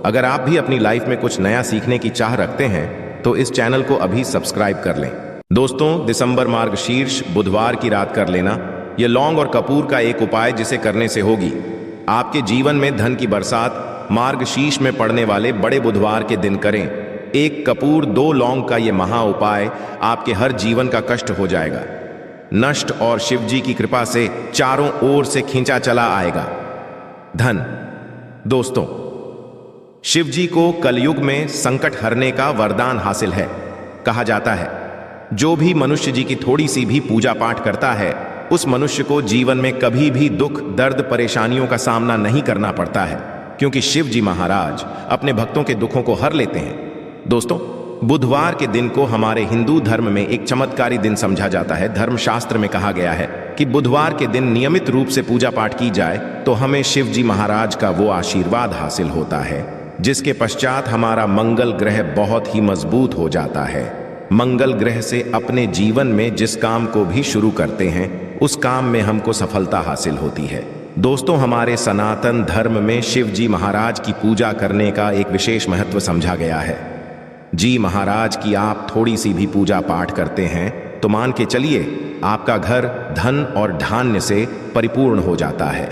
अगर आप भी अपनी लाइफ में कुछ नया सीखने की चाह रखते हैं तो इस चैनल को अभी सब्सक्राइब कर लें। दोस्तों, दिसंबर मार्गशीर्ष बुधवार की रात कर लेना यह लौंग और कपूर का एक उपाय जिसे करने से होगी आपके जीवन में धन की बरसात। मार्गशीर्ष में पड़ने वाले बड़े बुधवार के दिन करें। 1 कपूर 2 लौंग का यह महा उपाय आपके हर जीवन का कष्ट हो जाएगा नष्ट और शिव जी की कृपा से चारों ओर से खींचा चला आएगा धन। दोस्तों, शिव जी को कलयुग में संकट हरने का वरदान हासिल है। कहा जाता है जो भी मनुष्य जी की थोड़ी सी भी पूजा पाठ करता है उस मनुष्य को जीवन में कभी भी दुख दर्द परेशानियों का सामना नहीं करना पड़ता है, क्योंकि शिव जी महाराज अपने भक्तों के दुखों को हर लेते हैं। दोस्तों, बुधवार के दिन को हमारे हिंदू धर्म में एक चमत्कारी दिन समझा जाता है। धर्मशास्त्र में कहा गया है कि बुधवार के दिन नियमित रूप से पूजा पाठ की जाए तो हमें शिव जी महाराज का वो आशीर्वाद हासिल होता है जिसके पश्चात हमारा मंगल ग्रह बहुत ही मजबूत हो जाता है। मंगल ग्रह से अपने जीवन में जिस काम को भी शुरू करते हैं उस काम में हमको सफलता हासिल होती है। दोस्तों, हमारे सनातन धर्म में शिव जी महाराज की पूजा करने का एक विशेष महत्व समझा गया है। जी महाराज की आप थोड़ी सी भी पूजा पाठ करते हैं तो मान के चलिए आपका घर धन और धान्य से परिपूर्ण हो जाता है।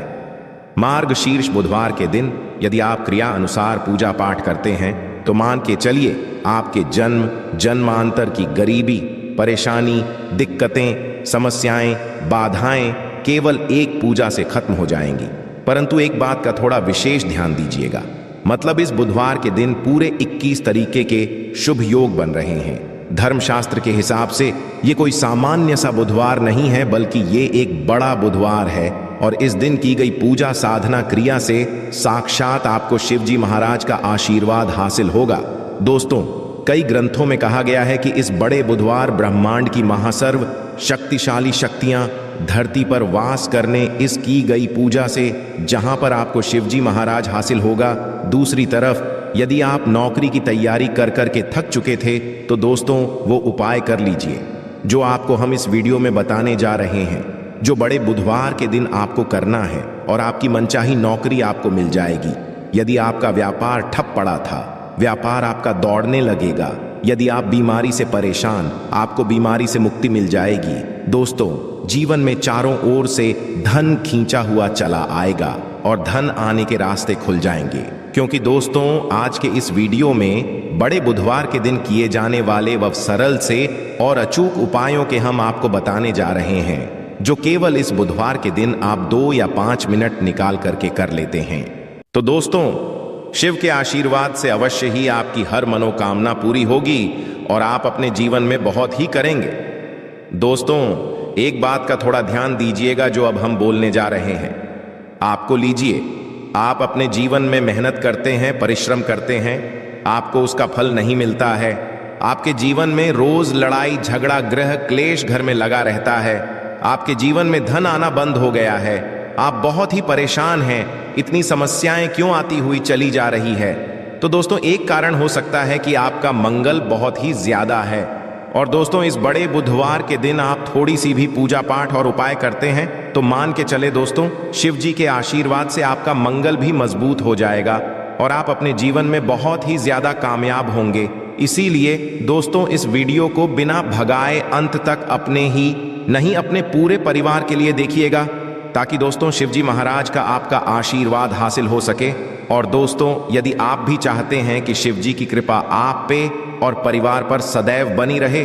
मार्गशीर्ष बुधवार के दिन यदि आप क्रिया अनुसार पूजा पाठ करते हैं तो मान के चलिए आपके जन्म जन्मांतर की गरीबी परेशानी दिक्कतें समस्याएं बाधाएं केवल एक पूजा से खत्म हो जाएंगी। परंतु एक बात का थोड़ा विशेष ध्यान दीजिएगा, मतलब इस बुधवार के दिन पूरे 21 तरीके के शुभ योग बन रहे हैं। धर्मशास्त्र के हिसाब से ये कोई सामान्य सा बुधवार नहीं है, बल्कि ये एक बड़ा बुधवार है और इस दिन की गई पूजा साधना क्रिया से साक्षात आपको शिव जी महाराज का आशीर्वाद हासिल होगा। दोस्तों, कई ग्रंथों में कहा गया है कि इस बड़े बुधवार ब्रह्मांड की महासर्व शक्तिशाली शक्तियां धरती पर वास करने इस की गई पूजा से जहां पर आपको शिव जी महाराज हासिल होगा। दूसरी तरफ यदि आप नौकरी की तैयारी कर करके थक चुके थे तो दोस्तों वो उपाय कर लीजिए जो आपको हम इस वीडियो में बताने जा रहे हैं, जो बड़े बुधवार के दिन आपको करना है और आपकी मनचाही नौकरी आपको मिल जाएगी। यदि आपका व्यापार ठप पड़ा था व्यापार आपका दौड़ने लगेगा। यदि आप बीमारी से परेशान आपको बीमारी से मुक्ति मिल जाएगी। दोस्तों, जीवन में चारों ओर से धन खींचा हुआ चला आएगा और धन आने के रास्ते खुल जाएंगे, क्योंकि दोस्तों आज के इस वीडियो में बड़े बुधवार के दिन किए जाने वाले व सरल से और अचूक उपायों के हम आपको बताने जा रहे हैं जो केवल इस बुधवार के दिन आप 2 या 5 मिनट निकाल करके कर लेते हैं। तो दोस्तों, शिव के आशीर्वाद से अवश्य ही आपकी हर मनोकामना पूरी होगी और आप अपने जीवन में बहुत ही करेंगे। दोस्तों, एक बात का थोड़ा ध्यान दीजिएगा जो अब हम बोलने जा रहे हैं। आपको लीजिए, आप अपने जीवन में मेहनत करते हैं परिश्रम करते हैं, आपको उसका फल नहीं मिलता है। आपके जीवन में रोज लड़ाई झगड़ा ग्रह क्लेश घर में लगा रहता है। आपके जीवन में धन आना बंद हो गया है। आप बहुत ही परेशान हैं। इतनी समस्याएं क्यों आती हुई चली जा रही है? तो दोस्तों, एक कारण हो सकता है कि आपका मंगल बहुत ही ज्यादा है। और दोस्तों, इस बड़े बुधवार के दिन आप थोड़ी सी भी पूजा पाठ और उपाय करते हैं तो मान के चले दोस्तों, शिव जी के आशीर्वाद से आपका मंगल भी मजबूत हो जाएगा और आप अपने जीवन में बहुत ही ज्यादा कामयाब होंगे। इसीलिए दोस्तों, इस वीडियो को बिना भगाए अंत तक अपने ही नहीं अपने पूरे परिवार के लिए देखिएगा, ताकि दोस्तों शिव जी महाराज का आपका आशीर्वाद हासिल हो सके। और दोस्तों, यदि आप भी चाहते हैं कि शिव जी की कृपा आप पे और परिवार पर सदैव बनी रहे,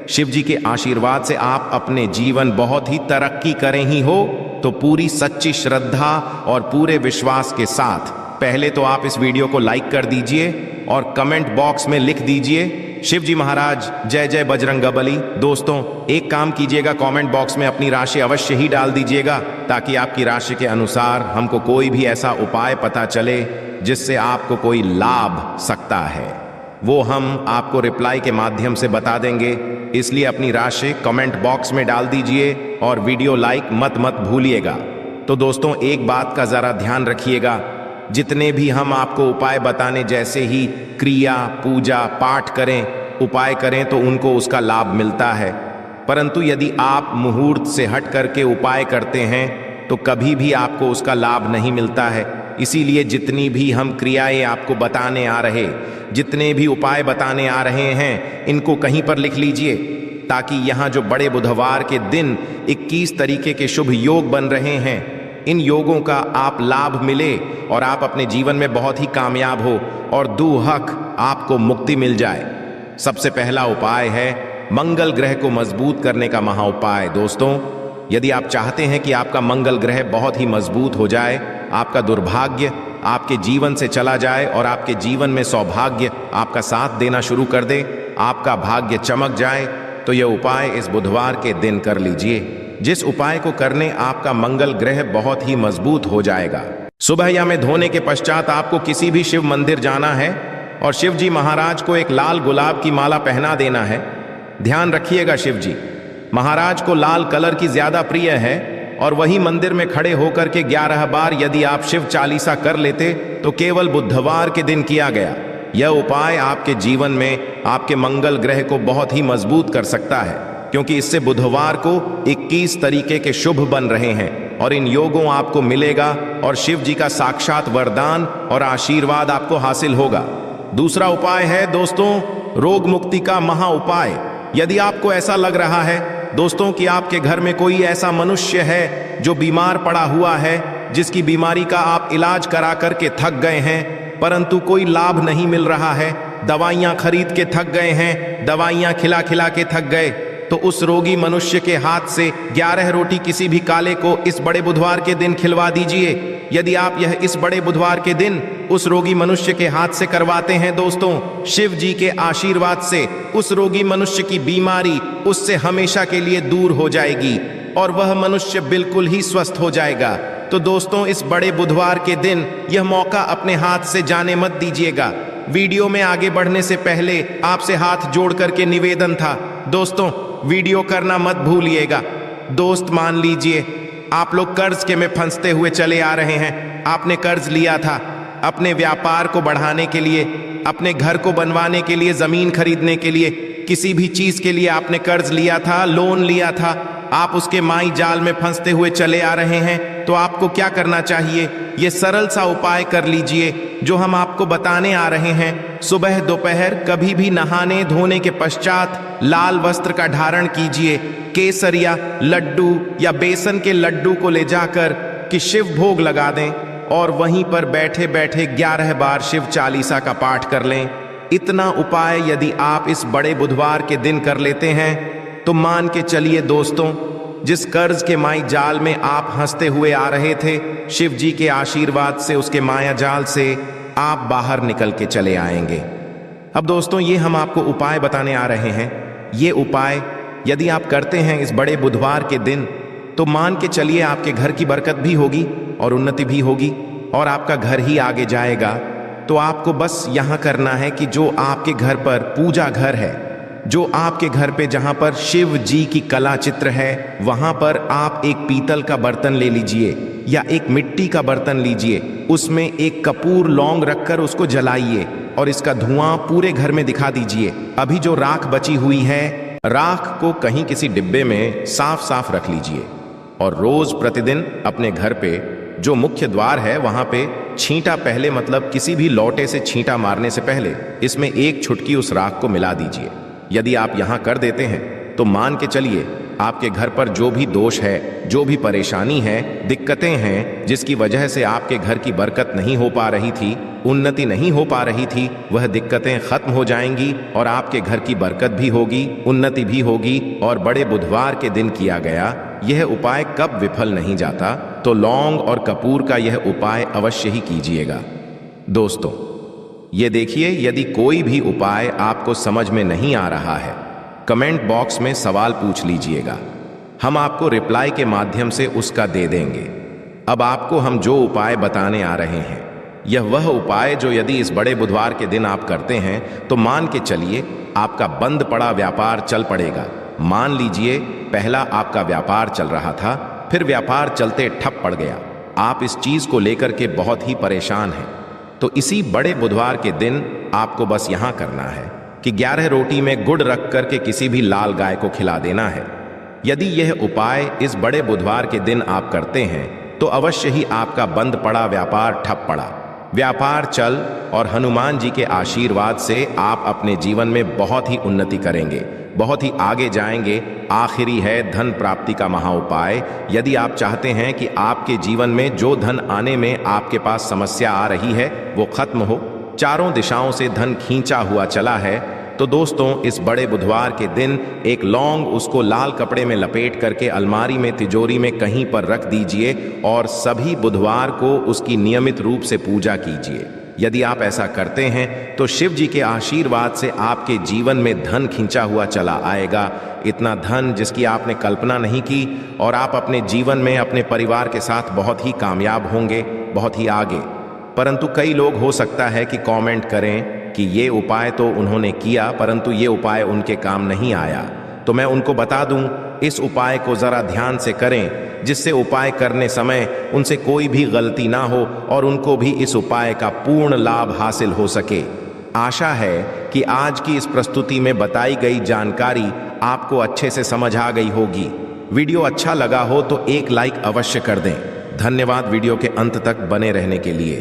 शिव जी के आशीर्वाद से आप अपने जीवन बहुत ही तरक्की करें ही हो, तो पूरी सच्ची श्रद्धा और पूरे विश्वास के साथ पहले तो आप इस वीडियो को लाइक कर दीजिए और कमेंट बॉक्स में लिख दीजिए शिव जी महाराज जय जय बजरंगबली। दोस्तों, एक काम कीजिएगा, कमेंट बॉक्स में अपनी राशि अवश्य ही डाल दीजिएगा ताकि आपकी राशि के अनुसार हमको कोई भी ऐसा उपाय पता चले जिससे आपको कोई लाभ सकता है, वो हम आपको रिप्लाई के माध्यम से बता देंगे। इसलिए अपनी राशि कमेंट बॉक्स में डाल दीजिए और वीडियो लाइक मत भूलिएगा। तो दोस्तों, एक बात का जरा ध्यान रखिएगा, जितने भी हम आपको उपाय बताने जैसे ही क्रिया पूजा पाठ करें उपाय करें तो उनको उसका लाभ मिलता है, परंतु यदि आप मुहूर्त से हट करके उपाय करते हैं तो कभी भी आपको उसका लाभ नहीं मिलता है। इसीलिए जितनी भी हम क्रियाएं आपको बताने आ रहे, जितने भी उपाय बताने आ रहे हैं, इनको कहीं पर लिख लीजिए, ताकि यहाँ जो बड़े बुधवार के दिन 21 तरीके के शुभ योग बन रहे हैं, इन योगों का आप लाभ मिले और आप अपने जीवन में बहुत ही कामयाब हो और दुहक आपको मुक्ति मिल जाए। सबसे पहला उपाय है मंगल ग्रह को मजबूत करने का महा उपाय। दोस्तों, यदि आप चाहते हैं कि आपका मंगल ग्रह बहुत ही मजबूत हो जाए, आपका दुर्भाग्य आपके जीवन से चला जाए और आपके जीवन में सौभाग्य आपका साथ देना शुरू कर दे, आपका भाग्य चमक जाए, तो यह उपाय इस बुधवार के दिन कर लीजिए। जिस उपाय को करने आपका मंगल ग्रह बहुत ही मजबूत हो जाएगा। सुबह या में धोने के पश्चात आपको किसी भी शिव मंदिर जाना है और शिव जी महाराज को एक लाल गुलाब की माला पहना देना है। ध्यान रखिएगा, शिव जी महाराज को लाल कलर की ज्यादा प्रिय है और वही मंदिर में खड़े होकर के 11 बार यदि आप शिव चालीसा कर लेते तो केवल बुधवार के दिन किया गया यह उपाय आपके जीवन में आपके मंगल ग्रह को बहुत ही मजबूत कर सकता है, क्योंकि इससे बुधवार को 21 तरीके के शुभ बन रहे हैं और इन योगों आपको मिलेगा और शिव जी का साक्षात वरदान और आशीर्वाद आपको हासिल होगा। दूसरा उपाय है दोस्तों, रोग मुक्ति का महा उपाय। यदि आपको ऐसा लग रहा है दोस्तों कि आपके घर में कोई ऐसा मनुष्य है जो बीमार पड़ा हुआ है, जिसकी बीमारी का आप इलाज करा करके थक गए हैं परंतु कोई लाभ नहीं मिल रहा है, दवाइयां खरीद के थक गए हैं, दवाइयां खिला खिला के थक गए, तो उस रोगी मनुष्य के हाथ से 11 रोटी किसी भी काले को इस बड़े बुधवार के दिन खिलवा दीजिए। यदि आप यह इस बड़े बुधवार के दिन उस रोगी मनुष्य के हाथ से करवाते हैं दोस्तों, शिव जी के आशीर्वाद से उस रोगी मनुष्य की बीमारी उससे हमेशा के लिए दूर हो जाएगी और वह मनुष्य बिल्कुल ही स्वस्थ हो जाएगा। तो दोस्तों, इस बड़े बुधवार के दिन यह मौका अपने हाथ से जाने मत दीजिएगा। वीडियो में आगे बढ़ने से पहले आपसे हाथ जोड़ करके निवेदन था दोस्तों, वीडियो करना मत भूलिएगा। दोस्त, मान लीजिए आप लोग कर्ज के में फंसते हुए चले आ रहे हैं। आपने कर्ज लिया था अपने व्यापार को बढ़ाने के लिए, अपने घर को बनवाने के लिए, जमीन खरीदने के लिए, किसी भी चीज के लिए आपने कर्ज लिया था, लोन लिया था। आप उसके माई जाल में फंसते हुए चले आ रहे हैं। तो आपको क्या करना चाहिए, ये सरल सा उपाय कर लीजिए जो हम आपको बताने आ रहे हैं। सुबह दोपहर कभी भी नहाने धोने के पश्चात लाल वस्त्र का धारण कीजिए। केसरिया लड्डू या बेसन के लड्डू को ले जाकर कि शिव भोग लगा दें और वहीं पर बैठे बैठे 11 बार शिव चालीसा का पाठ कर लें। इतना उपाय यदि आप इस बड़े बुधवार के दिन कर लेते हैं तो मान के चलिए दोस्तों, जिस कर्ज के माई जाल में आप हंसते हुए आ रहे थे, शिव जी के आशीर्वाद से उसके माया जाल से आप बाहर निकल के चले आएंगे। अब दोस्तों, ये हम आपको उपाय बताने आ रहे हैं। ये उपाय यदि आप करते हैं इस बड़े बुधवार के दिन तो मान के चलिए आपके घर की बरकत भी होगी और उन्नति भी होगी और आपका घर ही आगे जाएगा। तो आपको बस यहाँ करना है कि जो आपके घर पर पूजा घर है, जो आपके घर पे जहां पर शिव जी की कला चित्र है, वहां पर आप एक पीतल का बर्तन ले लीजिए या एक मिट्टी का बर्तन लीजिए, उसमें एक कपूर लौंग रखकर उसको जलाइए और इसका धुआं पूरे घर में दिखा दीजिए। अभी जो राख बची हुई है, राख को कहीं किसी डिब्बे में साफ साफ रख लीजिए और रोज प्रतिदिन अपने घर पे जो मुख्य द्वार है वहां पे छींटा पहले, मतलब किसी भी लौटे से छींटा मारने से पहले इसमें एक छुटकी उस राख को मिला दीजिए। यदि आप यहां कर देते हैं तो मान के चलिए आपके घर पर जो भी दोष है, जो भी परेशानी है, दिक्कतें हैं, जिसकी वजह से आपके घर की बरकत नहीं हो पा रही थी, उन्नति नहीं हो पा रही थी, वह दिक्कतें खत्म हो जाएंगी और आपके घर की बरकत भी होगी, उन्नति भी होगी। और बड़े बुधवार के दिन किया गया यह उपाय कब विफल नहीं जाता, तो लौंग और कपूर का यह उपाय अवश्य ही कीजिएगा। दोस्तों, ये देखिए, यदि कोई भी उपाय आपको समझ में नहीं आ रहा है, कमेंट बॉक्स में सवाल पूछ लीजिएगा, हम आपको रिप्लाई के माध्यम से उसका दे देंगे। अब आपको हम जो उपाय बताने आ रहे हैं, यह वह उपाय जो यदि इस बड़े बुधवार के दिन आप करते हैं तो मान के चलिए आपका बंद पड़ा व्यापार चल पड़ेगा। मान लीजिए पहला आपका व्यापार चल रहा था, फिर व्यापार चलते ठप पड़ गया, आप इस चीज को लेकर के बहुत ही परेशान हैं। तो इसी बड़े बुधवार के दिन आपको बस यहां करना है कि 11 रोटी में गुड़ रख करके किसी भी लाल गाय को खिला देना है। यदि यह उपाय इस बड़े बुधवार के दिन आप करते हैं तो अवश्य ही आपका बंद पड़ा व्यापार ठप पड़ा। व्यापार चल और हनुमान जी के आशीर्वाद से आप अपने जीवन में बहुत ही उन्नति करेंगे, बहुत ही आगे जाएंगे। आखिरी है धन प्राप्ति का महाउपाय। यदि आप चाहते हैं कि आपके जीवन में जो धन आने में आपके पास समस्या आ रही है वो खत्म हो, चारों दिशाओं से धन खींचा हुआ चला है, तो दोस्तों इस बड़े बुधवार के दिन एक लौंग उसको लाल कपड़े में लपेट करके अलमारी में तिजोरी में कहीं पर रख दीजिए और सभी बुधवार को उसकी नियमित रूप से पूजा कीजिए। यदि आप ऐसा करते हैं तो शिव जी के आशीर्वाद से आपके जीवन में धन खींचा हुआ चला आएगा, इतना धन जिसकी आपने कल्पना नहीं की, और आप अपने जीवन में अपने परिवार के साथ बहुत ही कामयाब होंगे, बहुत ही आगे। परंतु कई लोग हो सकता है कि कमेंट करें कि ये उपाय तो उन्होंने किया परंतु ये उपाय उनके काम नहीं आया। तो मैं उनको बता दूं, इस उपाय को जरा ध्यान से करें जिससे उपाय करने समय उनसे कोई भी गलती ना हो और उनको भी इस उपाय का पूर्ण लाभ हासिल हो सके। आशा है कि आज की इस प्रस्तुति में बताई गई जानकारी आपको अच्छे से समझ आ गई होगी। वीडियो अच्छा लगा हो तो एक लाइक अवश्य कर दें। धन्यवाद वीडियो के अंत तक बने रहने के लिए।